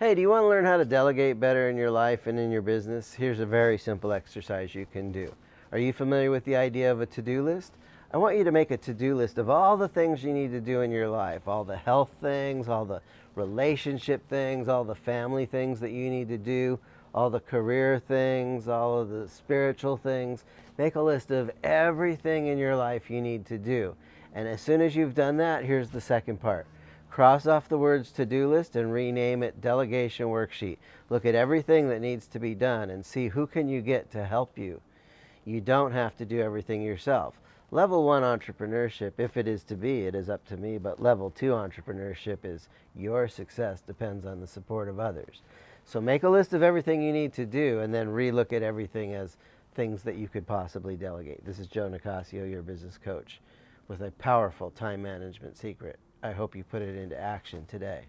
Hey, do you want to learn how to delegate better in your life and in your business? Here's a very simple exercise you can do. Are you familiar with the idea of a to-do list? I want you to make a to-do list of all the things you need to do in your life, all the health things, all the relationship things, all the family things that you need to do, all the career things, all of the spiritual things. Make a list of everything in your life you need to do. And as soon as you've done that, here's the second part. Cross off the words to-do list and rename it delegation worksheet. Look at everything that needs to be done and see who can you get to help you. You don't have to do everything yourself. Level 1 entrepreneurship, if it is to be, it is up to me, but level 2 entrepreneurship is your success depends on the support of others. So make a list of everything you need to do and then relook at everything as things that you could possibly delegate. This is Joe Nicasio, your business coach, with a powerful time management secret. I hope you put it into action today.